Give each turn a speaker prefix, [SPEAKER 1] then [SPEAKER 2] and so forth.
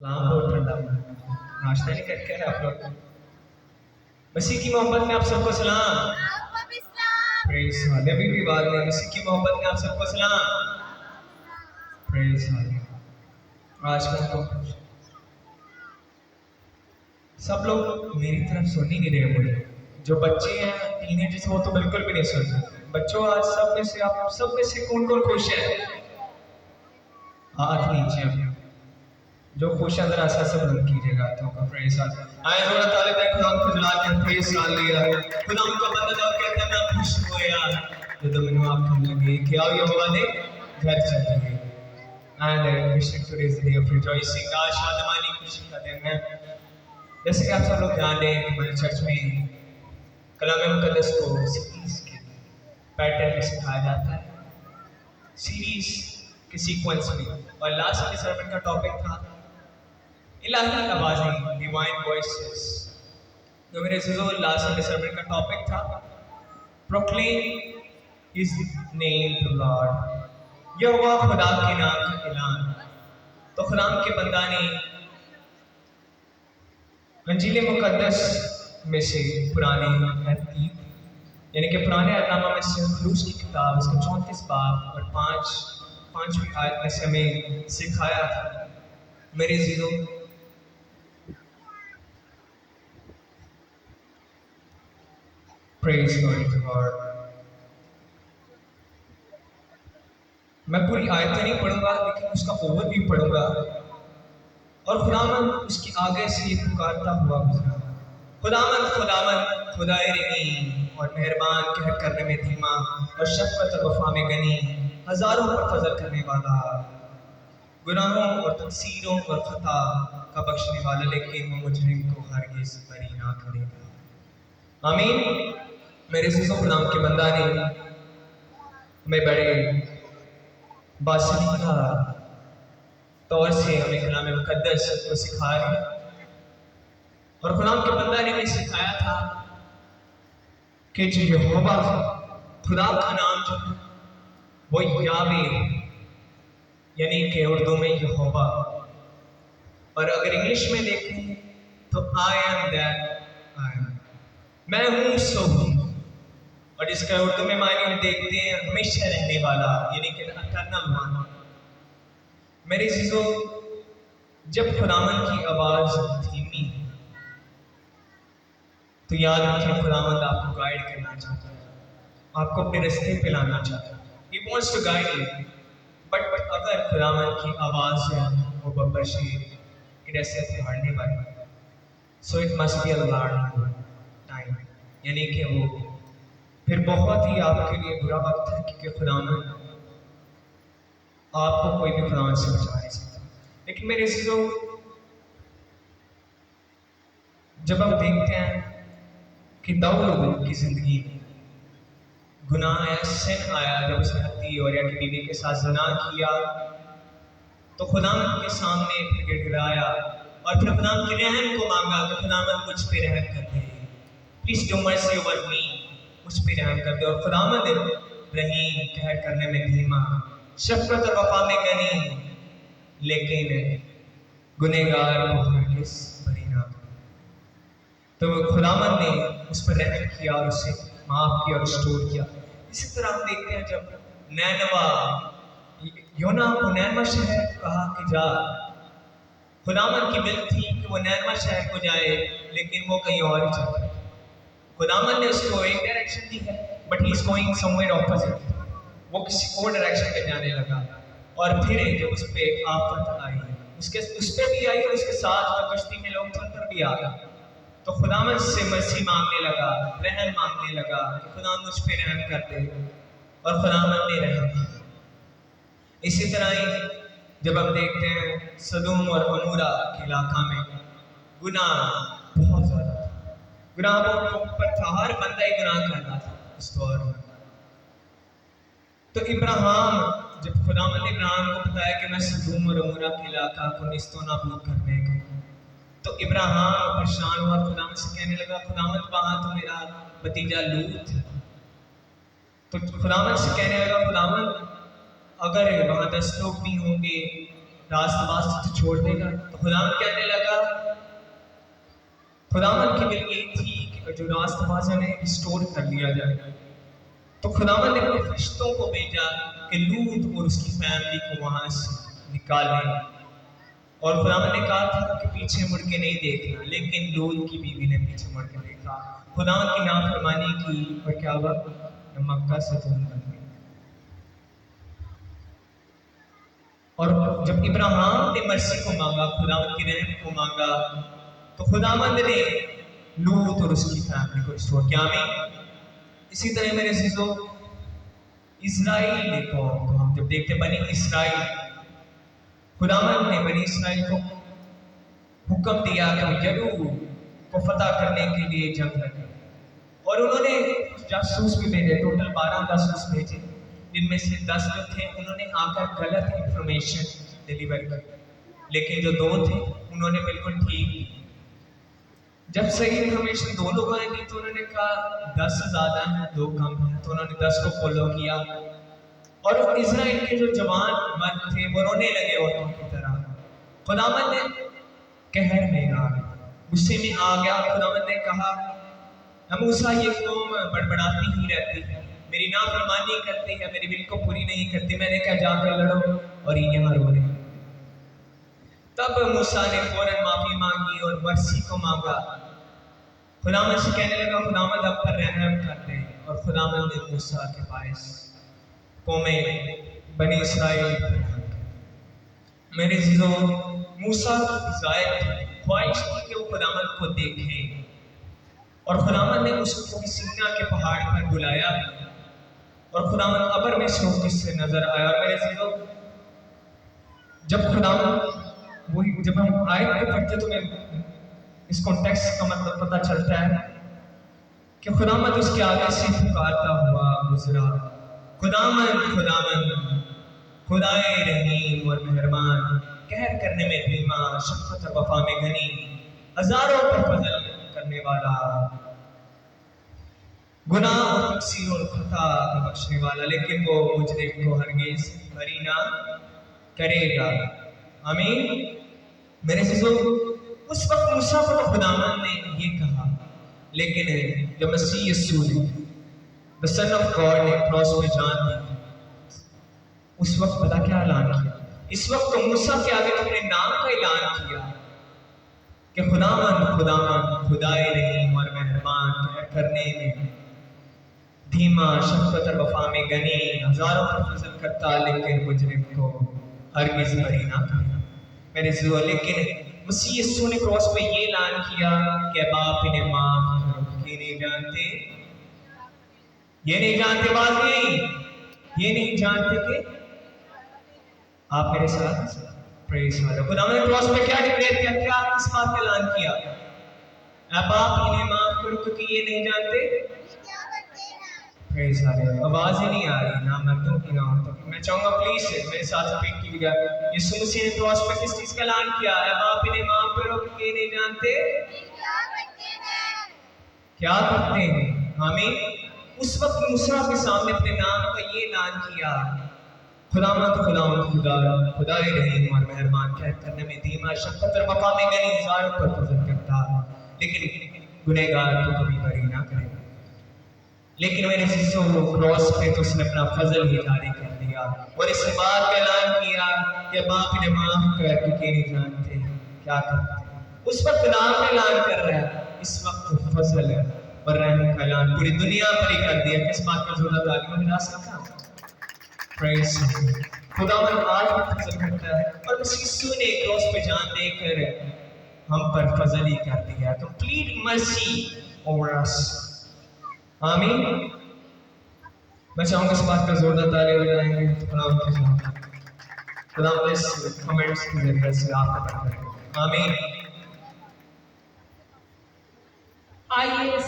[SPEAKER 1] सलाम बहुत ठंडा नाश्ता नहीं करके है आप लोग। मसीह की मोहब्बत में आप सबको सलाम। Praise hallelujah. अभी भी बात नहीं, मसीह की मोहब्बत में आप सबको सलाम। Praise hallelujah. आज मैं तो सब लोग मेरी तरफ सुन ही नहीं रहे मुझे। जो बच्चे हैं टीनेजर्स वो तो बिल्कुल भी नहीं सुन रहे। बच्चों आज सब में से आप सब में से कौन कौन खुश है? हाथ नीचे अपने जो खुश है जरा सा सब बुलंद कीजिएगा तो का प्रेज हालेलुया। आए जोड़ा ताले पे खुदा को जला के प्रेज हालेलुया। खुदा को बंदा कहते हैं मैं खुश होया जब मैंने आप कहने लगे कि आओ यहोवा ने घर चलिए। And wishing today is the day of rejoicing. आज शादमानी खुशी का दिन है। जैसे कि आप सब लोग ध्यान दें हमारे चर्च में कलाम मुकद्दस को सीरीज के पैटर्न में सिखाया जाता है, सीरीज के सीक्वेंस में। और लास्ट वाले सर्मन का टॉपिक था इलाही आवाज़ें, डिवाइन वॉइसेस। तो मेरे अज़ीज़ों लास्ट वाले सर्मन का टॉपिक था proclaim his name to Lord, यहोवा खुदा के नाम का ऐलान। तो खुदा के बंदा ने अंजील मुकद्दस में से पुराने यानी कि पुराने अहदनामा में से खरूज की किताब उसका 34 बाब और 5वीं आयत में से हमें सिखाया था। मेरे अज़ीज़ों प्रेज गॉड। मैं पूरी आयतें नहीं पढ़ूंगा लेकिन उसका ओवरव्यू पढ़ूंगा। और खुदावन उसके आगे से ये पुकारता हुआ गुजरा, खुदावन खुदावन खुदाए रहीम और मेहरबान, कहर करने में धीमा और शफ़क़त और वफ़ा में गनी, हज़ारों पर फजल करने वाला, गुनाहों और तक़सीरों और ख़ता का बख्शने वाला, लेकिन वो मुजरिम को हरगिज़ बरी ना करेगा। आमीन। मेरे अज़ीज़ों खुदा के बंदा ने हमें बड़े बासलीका तौर से हमें कलाम मुकद्दस को सिखाया है। और खुदा के बंदा ने हमें सिखाया था कि जो यहोवा खुदा का नाम जो वो यावे यानी कि उर्दू में यहोवा, और अगर इंग्लिश में देखें तो I am that I am, मैं हूँ सो हूँ। और इसका उर्दू में मायने देखते हैं हमेशा रहने वाला यानी कि इटर्नल वन। मेरे चीज़ों जब खुदावन की आवाज़ धीमी है तो याद रखें खुदावंद आपको गाइड करना चाहता है, आपको अपने रास्ते पे लाना चाहता है। He wants to guide you, but अगर खुदावंद की आवाज़ है वो बब्बर शेर की रस्ते पे हारने वाली है, so it must be a long time, यानी कि वो फिर बहुत ही आपके लिए बुरा वक्त है क्योंकि खुदावंद आपको कोई भी खुदावंद से बचा नहीं सकता। लेकिन मेरे चीज़ों जब हम देखते हैं कि दाऊद की जिंदगी में गुनाह आया, सिन आया, जब उसने हत्ती और या की बीवी के साथ ज़िना किया तो खुदावंद के सामने गिड़गिड़ाया और फिर खुदावंद के रहम को मांगा कि खुदावंद मुझ पे रहम कर दे, please do mercy over me, मुझ पे रहम कर दे। और खुदावंद रहीम, कहर करने में धीमा, शफ़क़त और वफ़ा में गनी, लेकिन गुनहगार को हरगिज़ बरी ना करे। तो खुदावंद ने उस पर रहम किया और उसे माफ़ किया और रिस्टोर किया। इसी तरह हम देखते हैं जब नैनवा योना को नैनवा शहर कहा कि जा, खुदावंद की विल थी कि वो नैनवा शहर को जाए लेकिन वो कहीं और ही चला। खुदावंद ने उसको एक डायरेक्शन दी है but he is going somewhere opposite, वो किसी और डायरेक्शन पे जाने लगा। और फिर जब उस पर आफत आई, उस पर भी आई और उसके साथ कश्ती में लोग चल कर भी आ गए, तो खुदावंद से मर्सी मांगने लगा, रहम मांगने लगा कि खुदा मुझ पे रहम कर दे, और खुदावंद ने रहम किया। इसी तरह ही जब हम देखते हैं सदूम और अमूरा के इलाका में गुनाह बहुत ज़्यादा था, गुनाह बहुत ऊपर था, हर बंदा ही गुनाह कर रहा था उस दौर में। तो इब्राहिम, जब खुदावंद ने इब्राहिम को बताया कि मैं सदूम और अमूरा के इलाका को निस्तो नाबूद करने को, तो इब्राहिम परेशान हुआ, खुदावंद से कहने लगा खुदावंद वहाँ तो मेरा भतीजा लूत, तो खुदावंद से कहने लगा खुदावंद अगर वहाँ 10 लोग भी होंगे रास्ता वास्ते छोड़ देगा। तो खुदावन कहने लगा, खुदावन की विल ये थी कि जो रास्तबाज़ ने रिस्टोर कर लिया जाए। तो खुदावन ने अपने फरिश्तों को भेजा कि लूत और उसकी फैमिली को वहां से निकालें। और खुदावन ने कहा था कि पीछे मुड़ के नहीं देखना, लेकिन लूत की बीवी ने पीछे मुड़ के देखा, खुदावन की नाफरमानी की, और क्या हुआ? मक्का से दूर बन गई। और जब इब्राहिम ने मर्सी को मांगा, खुदावन की रहम को मांगा, तो खुदावंद ने लूत और उसकी फैमिली को रिस्टोर किया। इसी तरह मेरे अज़ीज़ों, इस्राएल को हम जब देखते बनी इसराइल, खुदावंद ने बनी इसराइल को हुक्म दिया कि यरूशलेम को फतह करने के लिए जंग लगे, और उन्होंने जासूस भी भेजे। टोटल 12 जासूस भेजे, जिनमें से 10 जो थे उन्होंने आकर गलत इंफॉर्मेशन डिलीवर की, लेकिन जो 2 थे उन्होंने बिल्कुल ठीक की। जब सही इंफॉर्मेशन 2 लोगों ने दी तो उन्होंने कहा 10 ज़्यादा है 2 कम है, तो उन्होंने 10 को फॉलो किया। और इजराइल के जो जवान मर्द थे वो रोने लगे औरतों की तरह। खुदावंद ने कहर में आ गया, गुस्से में आ गया। खुदावंद ने कहा, मूसा ये कौम बड़बड़ाती ही रहती है, मेरी नाफरमानी करती है, मेरी विल को पूरी नहीं करती। मैंने कहा जाकर लड़ो, और ये यहाँ रो रहे। तब मूसा ने फौरन माफी मांगी और मर्सी को मांगा। खुदावंद से कहने लगा, खुदावंद अब पर रहम कर दे। और खुदावंद ने मूसा के पास कौमे बनी इसराइल। मेरे अज़ीज़ों, मूसा की ज़ाहिर ख्वाहिश थी कि वो खुदावंद को देखें, और खुदावंद ने उसको सीना के पहाड़ पर बुलाया, और खुदावंद अबर में शोक से नजर आया। और मेरे अज़ीज़ों, जब खुदावंद वही जब हम आयत को पढ़ते तो मैं इस कॉन्टेक्स्ट का मतलब पता चलता है कि खुदावंद उसके आगे से पुकारता हुआ गुजरा, खुदावंद खुदावंद खुदाए रहीम और मेहरबान, कहर करने में धीमा, शफ़क़त और वफ़ा में घनी, हज़ारों पर फज़ल करने वाला, गुनाह और तक़सीर और खता का बख्शने वाला, लेकिन वो मुजरिम को हरगिज़ बरी ना करेगा। आमीन। मेरे अज़ीज़ों, उस वक्त मूसा को तो खुदावंद ने ये कहा, लेकिन जब मसीह यीशु ने द सन ऑफ गॉड ने क्रॉस पे जान दी, उस वक्त पता क्या ऐलान किया? इस वक्त तो मूसा के आगे अपने नाम का ऐलान किया कि खुदावंद खुदावंद खुदाए रहीम और मेहरबान, कहर करने में धीमा, शफ़क़त और वफ़ा में घनी, हज़ारों पर फज़ल करता, लेकिन मुजरिम को हरगिज़ बरी ना करेगा। मेरे अज़ीज़ों, लेकिन मसीह यीशु ने क्रॉस पे ये ऐलान किया कि बाप इन्हें माफ करो, ये नहीं जानते, ये नहीं जानते, बात नहीं, ये नहीं जानते कि आप मेरे साथ प्रेज़ करो। खुदावंद ने क्रॉस पे क्या डिक्लेयर किया? क्या इस बात का ऐलान किया? बाप इन्हें माफ करो क्योंकि ये नहीं जानते। Praise hallelujah. आवाज़ ही नहीं आ रही, ना मर्दों की ना औरतों की। मैं चाहूँगा प्लीज मेरे साथ रिपीट कीजिएगा। यीशु मसीह ने क्रॉस पे किस चीज़ का ऐलान किया? बाप इन्हें माफ करो क्योंकि ये नहीं जानते क्या करते हैं। आमीन। उस वक्त मूसा के सामने अपने नाम का ये ऐलान किया, खुदावंद खुदावंद खुदा खुदाए रहीम और मेहरबान, कहर करने में धीमा, शफ़क़त और वफ़ा में घनी, हज़ारों पर फज़ल करता, लेकिन गुनहगार को कभी बरी ना करेगा। लेकिन मेरे अज़ीज़ों, क्रॉस पे तो उसने अपना फजल ही जारी कर दिया और इस बात का ऐलान किया कि बाप ने माफ कर, क्योंकि नहीं जानते क्या करते। उस वक्त नाम का ऐलान कर रहा है, इस वक्त फजल और रहम का ऐलान पूरी दुनिया पर ही कर दिया। किस बात का ज़रूरत आगे मिला सकता? प्रेज़। खुदावंद आज भी फजल करता है, और मसीह यीशु ने क्रॉस पे जान देकर हम पर फजल ही कर दिया। Complete mercy over us. आमीन। मैं चाहूँगा इस बात का जोरदार ताली बजाएंगे। खुदा इस कमेंट्स के जरिए से आपका आमीन। आइए